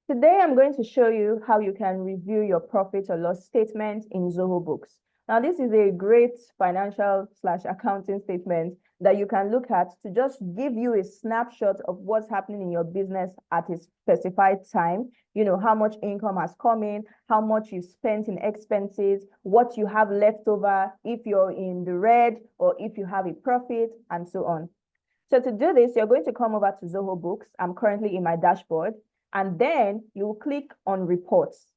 Today, I'm going to show you how you can review your profit or loss statement in ZohoBooks. Now, this is a great financial/accounting statement that you can look at to just give you a snapshot of what's happening in your business at a specified time. You know, how much income has come in, how much you spent in expenses, what you have left over, if you're in the red or if you have a profit, and so on. So to do this, you're going to come over to ZohoBooks. I'm currently in my dashboard. And then you click on reports.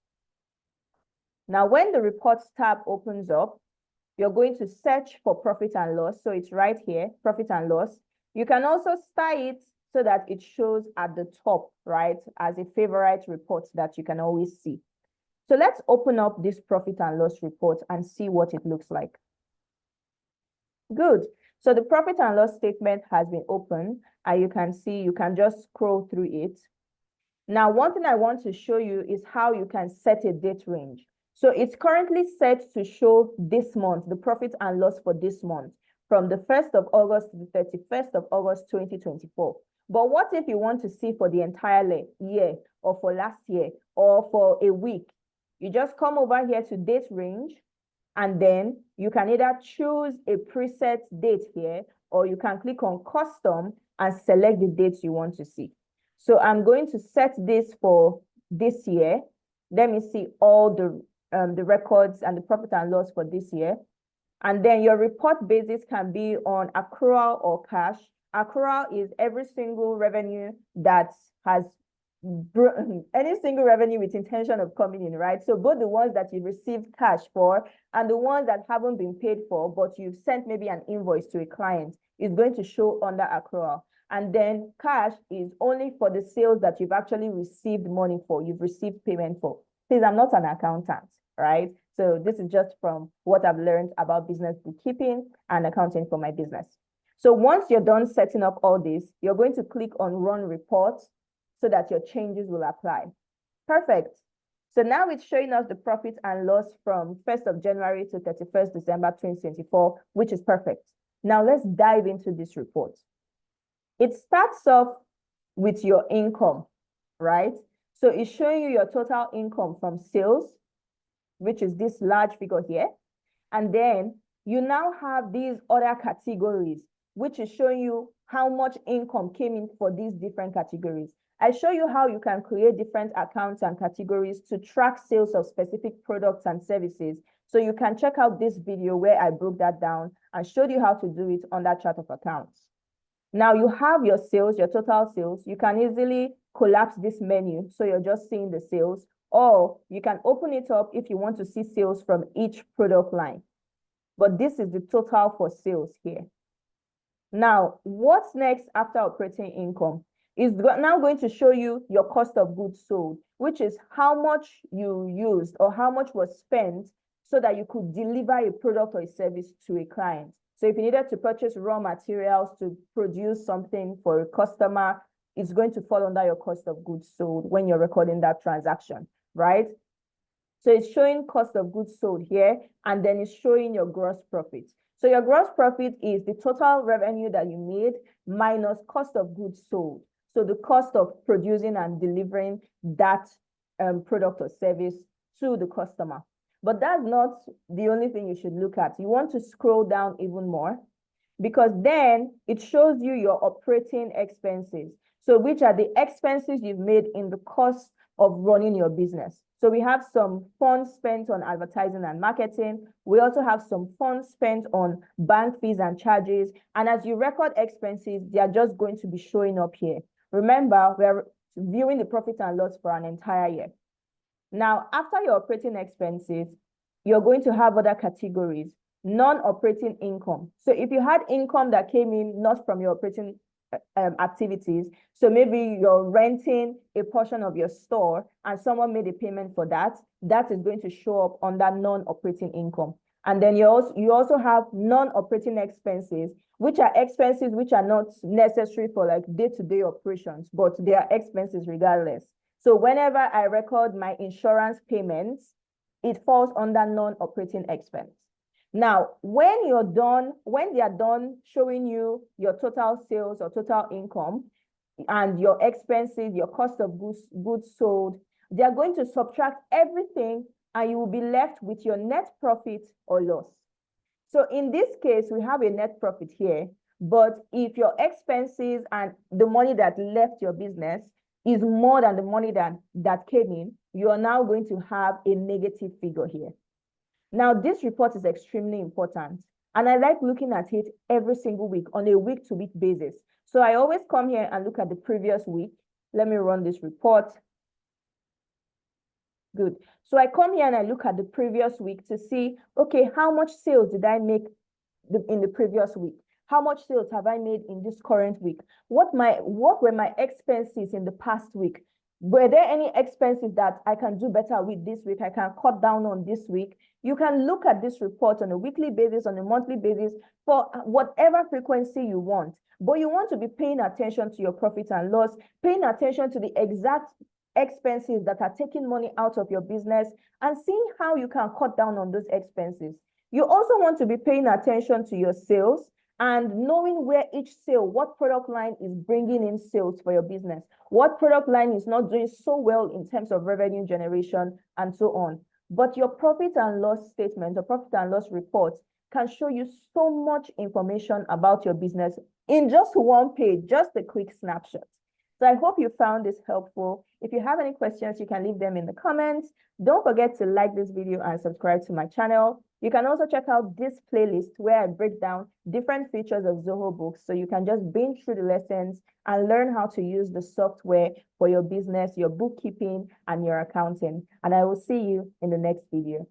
Now, when the reports tab opens up, you're going to search for profit and loss. So it's right here, profit and loss. You can also style it so that it shows at the top, right, as a favorite report that you can always see. So let's open up this profit and loss report and see what it looks like. Good. So the profit and loss statement has been opened, and you can see, you can just scroll through it. Now, one thing I want to show you is how you can set a date range. So it's currently set to show this month, the profit and loss for this month, from the 1st of August to the 31st of August, 2024. But what if you want to see for the entire year, or for last year, or for a week? You just come over here to date range, and then you can either choose a preset date here, or you can click on custom and select the dates you want to see. So I'm going to set this for this year. Let me see all the records and the profit and loss for this year. And then your report basis can be on accrual or cash. Accrual is every single revenue that has any single revenue with intention of coming in, right? So both the ones that you received cash for and the ones that haven't been paid for, but you've sent maybe an invoice to a client, is going to show under accrual. And then cash is only for the sales that you've actually received money for, you've received payment for. Please, I'm not an accountant, right? So this is just from what I've learned about business bookkeeping and accounting for my business. So once you're done setting up all this, you're going to click on Run Report so that your changes will apply. Perfect. So now it's showing us the profit and loss from 1st of January to 31st December 2024, which is perfect. Now let's dive into this report. It starts off with your income, right? So it's showing you your total income from sales, which is this large figure here. And then you now have these other categories, which is showing you how much income came in for these different categories. I show you how you can create different accounts and categories to track sales of specific products and services. So you can check out this video where I broke that down and showed you how to do it on that chart of accounts. Now you have your sales, your total sales. You can easily collapse this menu so you're just seeing the sales, or you can open it up if you want to see sales from each product line. But this is the total for sales here. Now, what's next after operating income is now going to show you your cost of goods sold, which is how much you used or how much was spent so that you could deliver a product or a service to a client. So if you needed to purchase raw materials to produce something for a customer, it's going to fall under your cost of goods sold when you're recording that transaction, right? So it's showing cost of goods sold here, and then it's showing your gross profit. So your gross profit is the total revenue that you made minus cost of goods sold. So the cost of producing and delivering that product or service to the customer. But that's not the only thing you should look at. You want to scroll down even more, because then it shows you your operating expenses. So which are the expenses you've made in the cost of running your business. So we have some funds spent on advertising and marketing. We also have some funds spent on bank fees and charges. And as you record expenses, they are just going to be showing up here. Remember, we're viewing the profit and loss for an entire year. Now, after your operating expenses, you're going to have other categories, non-operating income. So if you had income that came in not from your operating activities, so maybe you're renting a portion of your store and someone made a payment for that, that is going to show up under non-operating income. And then you also have non-operating expenses, which are expenses which are not necessary for like day-to-day operations, but they are expenses regardless. So whenever I record my insurance payments, it falls under non-operating expense. Now, when they are done showing you your total sales or total income, and your expenses, your cost of goods sold, they are going to subtract everything and you will be left with your net profit or loss. So in this case, we have a net profit here, but if your expenses and the money that left your business is more than the money that came in, you are now going to have a negative figure here. Now, this report is extremely important, and I like looking at it every single week on a week-to-week basis. So I always come here and look at the previous week. Let me run this report. Good. So I come here and I look at the previous week to see, okay, how much sales did I make in the previous week? How much sales have I made in this current week? What were my expenses in the past week? Were there any expenses that I can do better with this week? I can cut down on this week. You can look at this report on a weekly basis, on a monthly basis, for whatever frequency you want. But you want to be paying attention to your profit and loss, paying attention to the exact expenses that are taking money out of your business and seeing how you can cut down on those expenses. You also want to be paying attention to your sales and knowing where each sale, what product line is bringing in sales for your business, what product line is not doing so well in terms of revenue generation, and so on. But your profit and loss statement, or profit and loss report, can show you so much information about your business in just one page, just a quick snapshot. So I hope you found this helpful. If you have any questions, you can leave them in the comments. Don't forget to like this video and subscribe to my channel. You can also check out this playlist where I break down different features of ZohoBooks, so you can just binge through the lessons and learn how to use the software for your business, your bookkeeping, and your accounting. And I will see you in the next video.